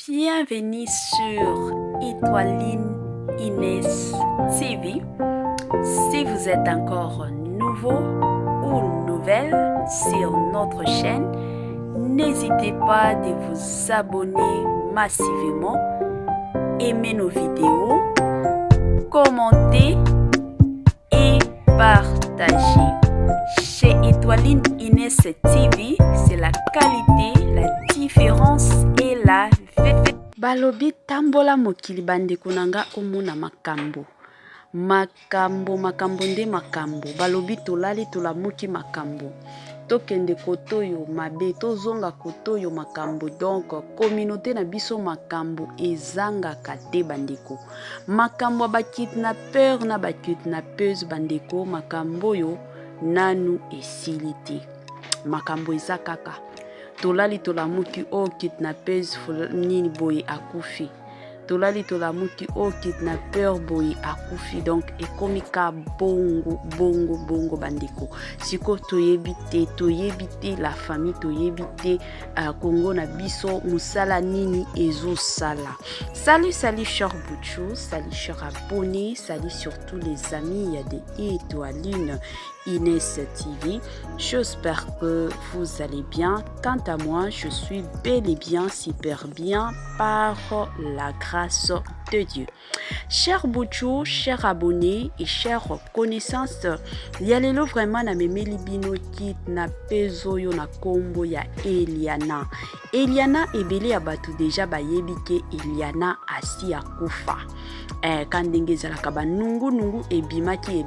Bienvenue sur Étoiline Inès TV. Si vous êtes encore nouveau ou nouvelle sur notre chaîne, n'hésitez pas de vous abonner massivement, aimer nos vidéos, commenter et partager. Chez Étoiline Inès TV, c'est la qualité, la différence et la vérité. Balobi tambola mokili bande kunanga omuna makambo. Makambo nde makambo. Balobi tolali tolamuki makambo. Tokende kotoyo mabe tozonga kotoyo makambo. Donc communauté na biso makambo ezanga kate bandeko. Makambo ba kidnappeur na ba kidnappeuse bandeko makambo yo nanu esilite. Makambo ezakaka. Tolali tolamuki o kidnappeuse nini boye akufi. Tolali tolamuki o kidnappeur boye akufi. Donc ekomika bongo bandeko. Siko toyebite la famille toyebite Congo na biso musala nini ezo sala. Salut cher Bouchou, salut cher abonnés, salut surtout les amis de Étoiline Inès TV. J'espère que vous allez bien. Quant à moi, je suis bel et bien, super bien par la grâce de Dieu. Chers Bouchou, chers abonnés et chères connaissances, yalelo vraiment na memeli bino kidnappé zoyo na kombo ya Eliana. Eliana ebele ya batu deja bayebi ke Eliana asi akufa. Kandenge zalaka ba nungu ebimaki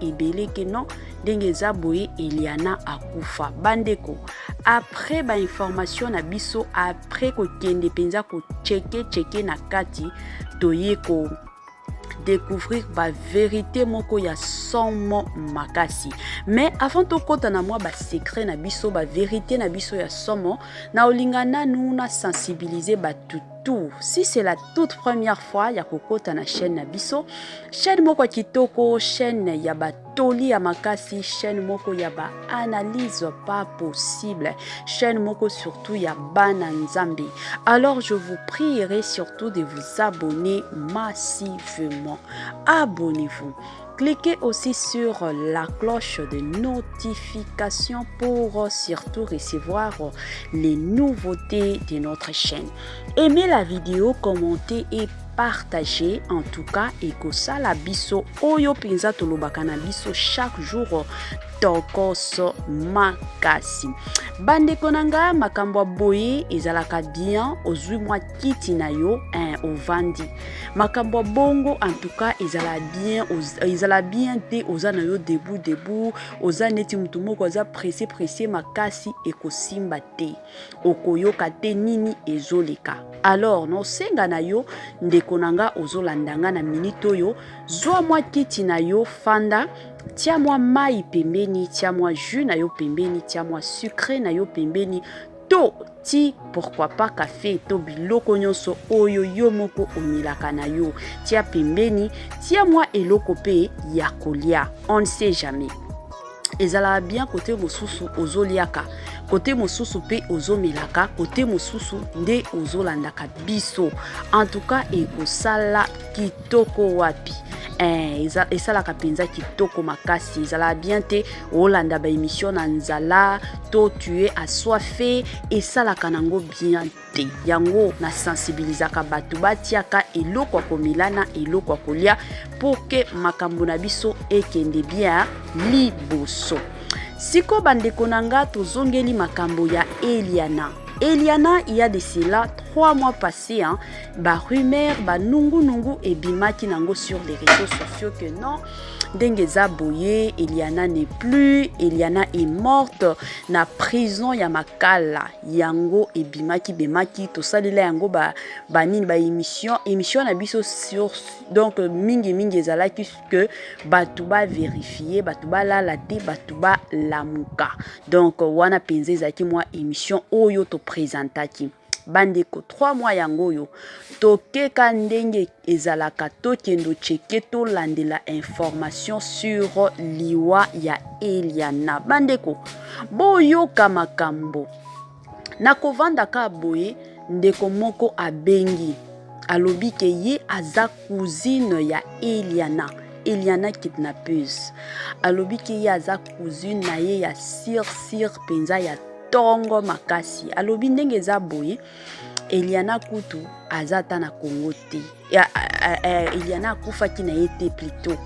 ebele ke non ndenge za boye Eliana akufa bandeko. Après ba information na biso, après ko kende penza ko cheke na kati toye ko découvrir ba vérité moko ya somo makasi. Mais avant to kota na moi ba secret na biso, ba vérité na biso ya somo, na olingana nous na sensibiliser ba tout. Si c'est la toute première fois ya kokota na chaîne na biso, chaîne moko kitoko, chaîne ya ba toli ya makasi, chaîne moko ya ba analyse pas possible, chaîne moko surtout ya bana nzambe. Alors je vous prierai surtout de vous abonner massivement. Abonnez-vous. Cliquez aussi sur la cloche de notification pour surtout recevoir les nouveautés de notre chaîne. Aimez la vidéo, commentez et partagez en tout cas et que ça la biso oyo penza tolobaka na biso chaque jour tokoso makasi. Bande konanga makambo boye ezalaka bien ozui mwa kiti na yo ovandi. Makambo bongo en tout cas ezala bien te ozana yo debout oza neti mutu moko oza pressé makasi ekosimba te. Okoyoka te nini ezoleka. Alors no senga na yo ndekonanga ozolandanga na minute oyo zwa mwa kiti na yo fanda. Tia moi mai pembeni, tia moi jus na yo pembeni, tia moi sucré na yo pembeni. To ti pourquoi pas café to biloko nyonso oyo yo moko omilaka na yo. Tia pembeni, tia moi eloko pe ya kolia. On ne sait jamais. Ezala bien côté mosusu ozoliaka. Côté mosusu pe ozomelaka, côté mosusu nde ozolandaka biso. En tout cas ekosala kitoko wapi. Esalaka penza kitoko makasi. Ezala bien te olanda ba émission na nzala to tu es assoiffé esalaka nango bien te. Yango na sensibilisaka batu batiaka eloko komilana eloko kolia pour que makambo na biso ekende bien liboso. Siko bandeko nanga tozongeli makambo ya Eliana. Eliana, il y a de cela 3 mois passés, ba rumeur, ba nungu et bimaki nango sur les réseaux sociaux que non, Dengeza boye, Eliana n'est plus, Eliana est morte na prison ya makala, yango et bimaki bemaki, to salila yango ba nini ba émission na biso sur donc mingi ezalaki que batuba vérifier, batuba la te, batuba lamuka. Donc wana penze zaki moi émission oyo to présentaki. Bandeko 3 mois yango yo tokeka ndenge ezalaka tokendo cheke to landela information sur liwa ya Eliana. Bandeko boyoka makambo nakovanda ka boye ndeko moko abengi alobi ke ye aza cousine ya Eliana kidnappeuse. Alobi ke ye aza cousine na ye ya sir penza ya tongo makasi. Alobi ndenge eza boye Eliana kutu azata na Congo te. Eliana akufaki na ye te plutôt.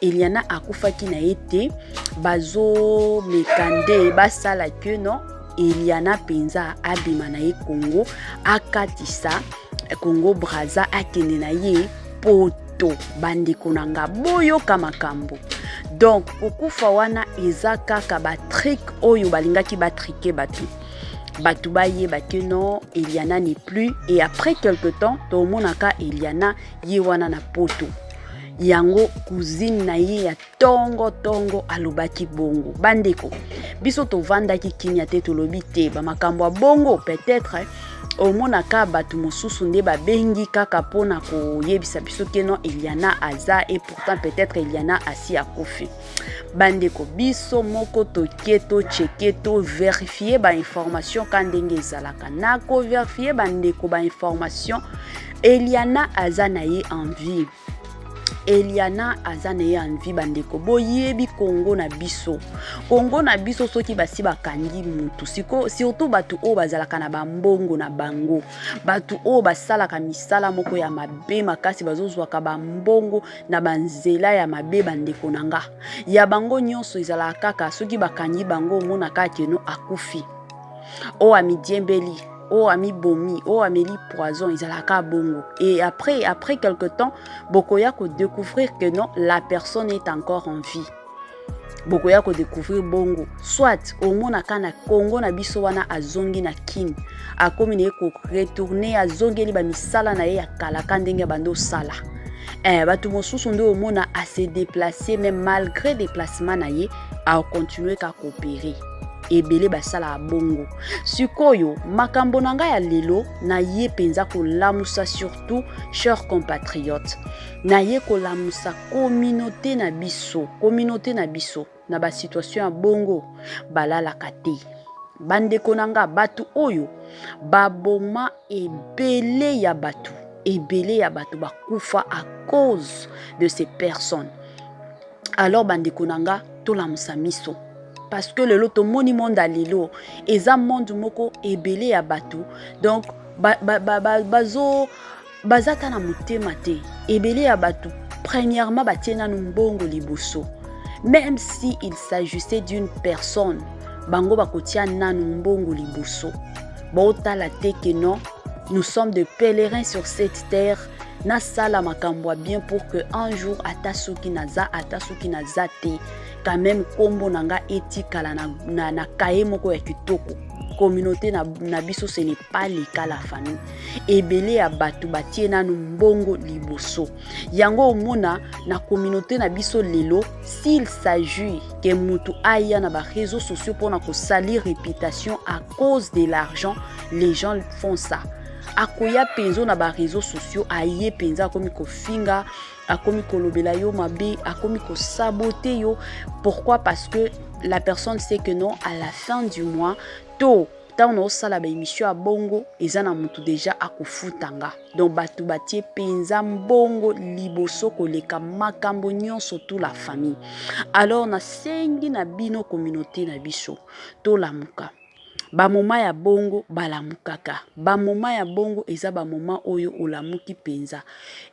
Eliana akufaki na ye te bazo mekande basala que non Eliana penza abima na ye Congo akatisa Congo Brazza akende na ye poto bandeko nanga boyoka makambo. Donc okufa wana eza kaka ba trick oyo balingaki ba tricker batu bayeba que non Eliana n'est plus, et après quelque temps tomonaka Eliana ye wana na poto yango cousine na ye ya tongo alobaki bongo. Bandeko biso tovandaki kinya te tolobi te ba makambo bongo peut-être omonaka batu mosusu nde babengi kaka pona koyebisa biso ke non Eliana aza, et pourtant peut-être Eliana asi akufi. Bandeko biso moko toke to cheke to vérifier ba information ka ndenge ezalaka na ko vérifier bandeko ba information. Eliana aza na ye en vie. Eliana aza na ye en vie bandeko. Boyebi Congo na biso soki basi bakangi mutu siko surtout batu o bazalaka na bambongo na bango, batu o basalaka misala moko ya mabe makasi bazozwaka bambongo na banzela ya mabe bandeko nanga ya bango nyonso ezalaka kaka soki bakangi bango mona kakeno akufi o amidiembeli o ami bomi o ameli poison ezalaka bongo. Et après quelque temps bokoya ko découvrir que non la personne est encore en vie. Bokoya ko découvrir bongo soit au monaka na Congo na biso wana azongi na kin akomi ne ko retourner azongeli ba misala na ye ya kalaka ndenge bando sala. Batu mosusu ndo omona a se déplacer même malgré déplacement na ye a continuer ka coopérer. Ebele basala bongo. Sikoyo makambo nanga ya lelo na ye penza ko lamusa, surtout chers compatriotes, na ye ko lamusa communauté na biso na ba situation ya bongo balala kate. Bandeko nanga batu oyo baboma ebele ya batu bakufa à cause de ces personnes. Alors bandeko nanga to lamusa miso, parce que le loto moni monde alilo eza monde moko ebele ya batu. Donc bazo bazata na mutema te ebele ya batu. Premièrement batiena numbongo liboso, même si il s'agissait d'une personne bango bakotia na numbongo liboso botala te que non nous sommes de pèlerins sur cette terre. Na sala makambo bien pour que un jour atasuki naza te quand même kombo nanga etikala na kaye moko ya kitoko. Communauté na biso ce n'est pas le cas la famille. Ebele ya batu batie na mbongo liboso. Yango omona na communauté na biso lelo, s'il s'agit que mutu aya na ba réseaux sociaux pour na ko salir réputation à cause de l'argent, les gens font ça. Akoya penzo na ba réseaux sociaux aye penza akomi ko finga, akomi ko lobela yo mabe, akomi ko saboter yo. Pourquoi? Parce que la personne sait que non, à la fin du mois to tant on sala ba émission à bongo ezana mutu déjà akufutanga. Donc batu batie penza mbongo liboso koleka makambo nyonso toute la famille. Alors na sengi na bino communauté na biso to lamuka. Ba moma ya bongo balamukaka. Ba moma ya bongo eza ba moma oyo olamuki penza.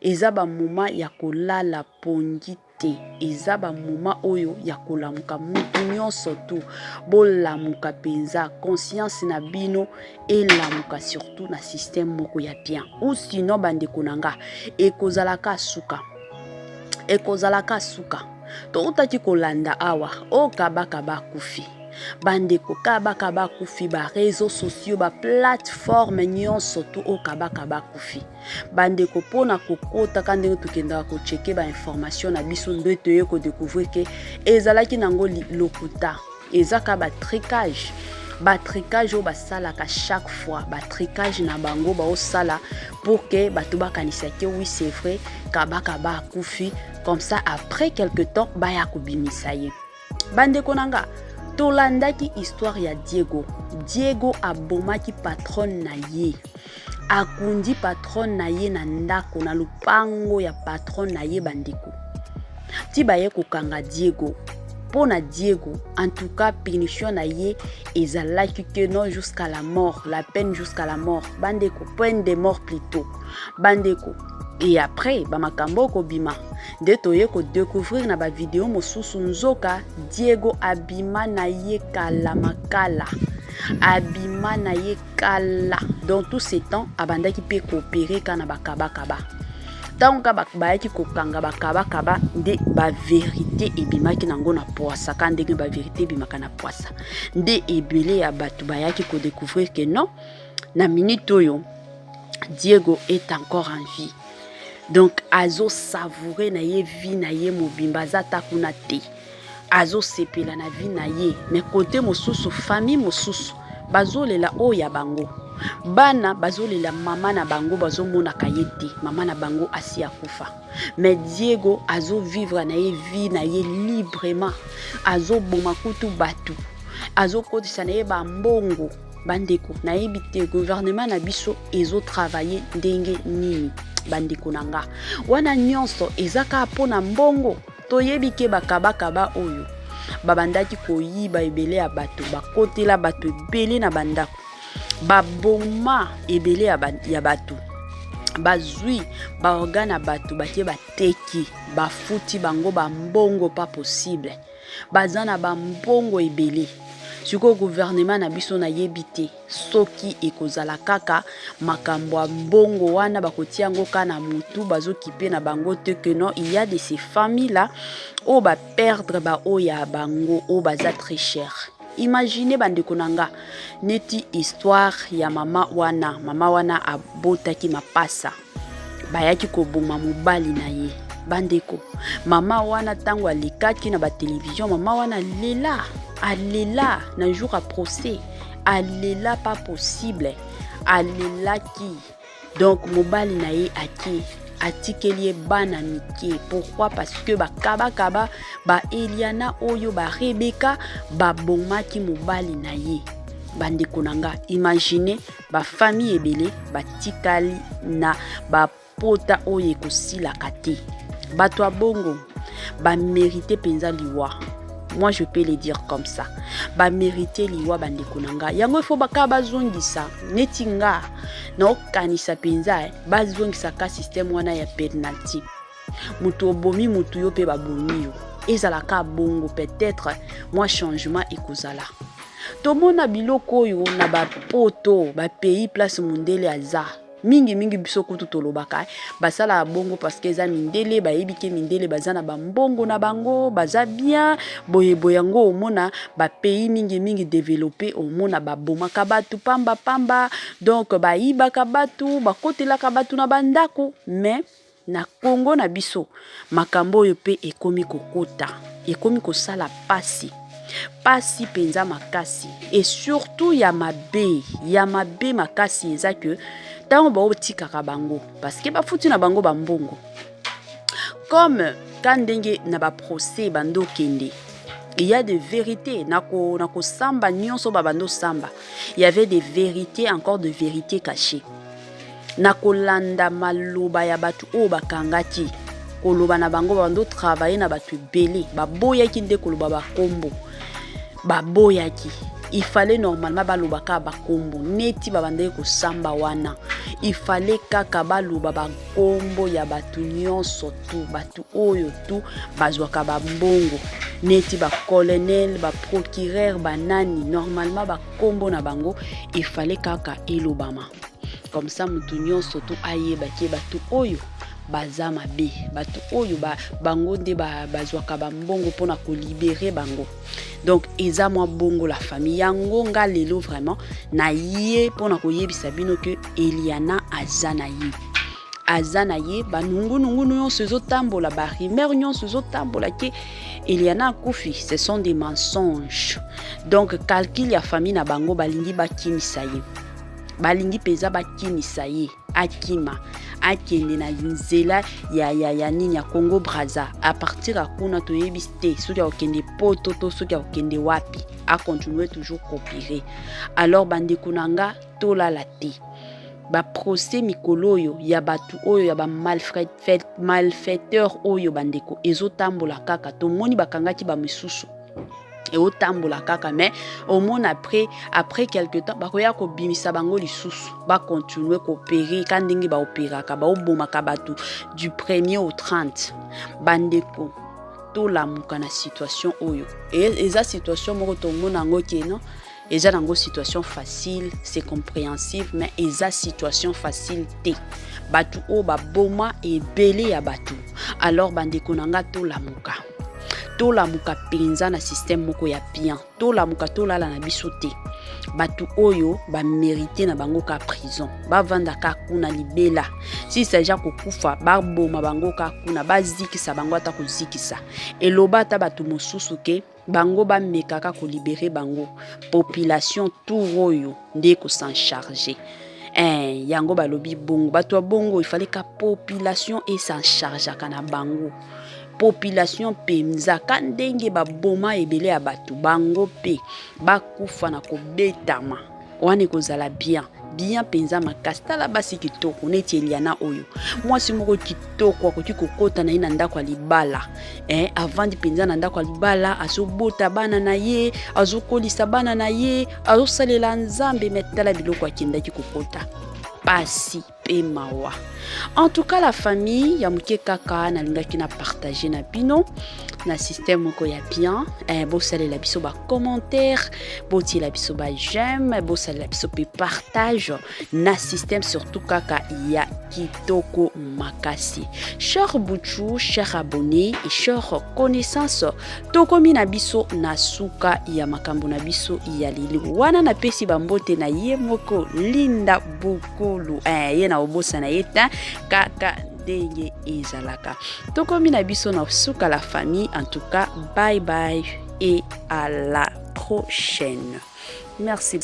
Eza ba moma ya kolala pongi te. Eza ba moma oyo ya kolamuka mutu nyonso tu. Bo lamuka penza. Conscience na bino et lamuka surtout na système moko ya bien. Ou sinon bandeko nanga ekozalaka suka. Ekozalaka suka. To utaki kolanda awa o kabaka kufi. Bandeko kabaka kufi ba réseaux sociaux ba plateforme nyonso tu o kabaka kufi. Bandeko pona kokota kande tukenda ko checker ba information na biso ndo toye ko découvrir que ezalaki nango lokuta ezaka ba tricage. Ba tricage o ba sala ka chaque fois ba tricage na bango ba o sala pour que batu ba kanisa que oui c'est vrai kabaka kufi, comme ça après quelque temps ba ya kubimisa ye. Bandeko nanga tolandaki histoire ya Diego abomaki patron na ye. akundi patron na ye na ndako na lupango ya patron na ye bandeko. Ti baye kokanga Diego. Pona Diego, en tout cas, punition na ye ezalaki que non jusqu'à la mort, la peine jusqu'à la mort. Bandeko, peine de mort plutôt. Bandeko. Et après, makambo ko bima. De toye ko découvrir na ba vidéo mosusu nzoka Diego abima na ye kala makala. Abima na ye kala. Dans tous ces temps, abandaki pe coopérer kana bakaba kaba. Tant que bayaki kokanga bakaba kaba de ba vérité ebimaki nango na poisa kande ke ba vérité bimaka na poisa. De ebele ya batu bayaki ko découvrir que non na minute oyo Diego est encore en vie. Donc azo savourer na ye vie na ye mobimba zata kuna te. Azo sepela na vie na ye mais côté mosusu famille mosusu bazolela o ya bango. Bana bazolela mama na bango bazomona kayete mama na bango asi akufa. Mais Diego azo vivre na ye vie na ye librement. Azo boma kutu batu. Azo kodisa na ye ba mbongo bandeko na yebite gouvernement na biso ezo travailler ndenge nini bandeko nanga. Wana nyonso ezaka pona mbongo toyebike bakaba oyo. Babandaki koyiba ebele ya bato bakotela bato ebele na bandako. Baboma ebele ya bato. Bazui ba organa bato batie bateki bafuti bango ba mbongo pas possible. Bazana ba mbongo ebele. Siko gouvernement na biso na yebite soki ekozala kaka makambo ya mbongo wana bakotia ngo kana mutu bazokipe na bango te que non il y a de ces familles là o ba perdre ba o ya bango o baza très cher. Imaginez bandeko nanga neti histoire ya mama wana abotaki mapasa bayaki koboma mobali na ye bandeko. Mama wana tango alikaki na ba télévision mama wana alela na jour à procès alela pas possible alela ki donc mobali na ye atikeli bana mike. Pourquoi? Parce que bakaba ba Eliana oyo ba Rebecca ba bomaki mobali na ye bandeko nanga. Imaginez ba famille ebele batikali na ba pota oyo ekosila kate bato bongo ba mérité penza liwa. Moi je peux le dire comme ça. Ba mérité liwa bandeko nanga. Yango il faut bakaba zongisa netinga na okanisa penza bazongisa ka système wana ya penalty. Mutu obomi mutu yo pe babomi yo. Ezalaka bongo peut-être moi changement ekozala. Tomona biloko yo na ba poto ba pays place mondele aza. Mingi biso kutu tolobaka basala bongo parce que za mindele bayebike mindele bazana ba mbongo na bango baza bien boyango omona ba pays mingi développé omona ba bomaka batu pamba donc bayibaka batu bakotelaka batu na bandako. Mais na Congo na biso makambo yo pe ekomi kokota ekomi kosala pasi penza makasi et surtout ya mabe makasi eza que tango ba otikaka bango parce que bafuti na bango bambongo comme quand ndenge na ba procès bando kende il y a des vérités nako samba nyonso babando samba il y avait des vérités encore de vérités cachées nako landa maloba ya batu o bakangaki koloba na bango bando travailler na batu belé baboyaki nde koloba bakombo baboyaki. Il fallait normalement balobaka bakombo neti babandé ko samba wana. Il fallait kaka baloba bakombo ya batu nyonso tu batu oyo tu bazwaka bambongo neti ba colonel ba procureur banani normalement bakombo na bango il fallait kaka elobama. Comme ça mutu nyonso tu ayeba ke batu oyo baza mabe batu oyo bango nde bazwaka bambongo pona ko libérer bango. Donc eza mwa bongo la famille yango nga lelo vraiment na ye pona ko yebisa bino que Eliana azana ye banungu nyonso ezotambola ba rumeur nyonso ezotambola ke Eliana akufi. Ce sont des mensonges. Donc calcul ya famille na bango balingi bakimisa ye balingi peza bakimisa ye akima akende na nzela ya nini ya Congo Brazza. À partir à kuna to yebiste soki okende poto to soki okende wapi a continuer toujours coopérer. Alors bande kunanga to la te ba procès mikolo oyo ya batu oyo ya ba malfaiteur oyo bandeko ezotambola kaka tomoni bakangaki ba misusu et otambola kaka mais au moins après quelque temps bakoya ko bimisa bango lisusu ba continuer coopérer quand ndenge ba opéraka ba obomaka batu du 1er au 30 bandeko to la muka na situation oyo et eza situation moko tomona ngo keno eza nango situation facile c'est compréhensible mais eza situation facile te batu o ba boma ebele ya batu alors bandeko nanga to la muka penza na système moko ya bien to la muka to lala na biso te batu oyo ba mérité na bango ka prison ba vanda ka kuna libela si saja kokufa ba boma bango ka kuna ba zikisa bango ata ko zikisa eloba ta batu mosusu ke bango ba mekaka ko libérer bango population tout oyo nde ko s'en charger yango balobi bongo bato bongo il fallait ka population et s'en charge kana bango population penza kandenge ba boma ebele ya batu bango pe bakufa na kobetama wane kozala bien penza makasi tala basi kitoko neti Eliana oyo mwasi moko kitoko akoki kokota na ye na ndako ya libala avant di penza na ndako ya libala azobota bana na ye azokolisa bana na ye azosalela nzambe metala biloko akendaki kokota pasi pe mawa. En tout cas la famille ya muke kaka na lingaki na partager na bino na système moko ya bien bo sale la biso ba commentaire bo ti la biso ba j'aime bo sale la biso pe partage na système surtout kaka ya kitoko makasi. Cher Bouchou, cher abonné et cher connaissance tokomi na biso na suka ya makambo na biso ya lili wana na pesi bambote na ye moko Linda Bukulu ye na obosa na yeta kaka ndenge ezalaka tokomi na biso na suka la famille. En tout cas bye bye et à la prochaine. Merci.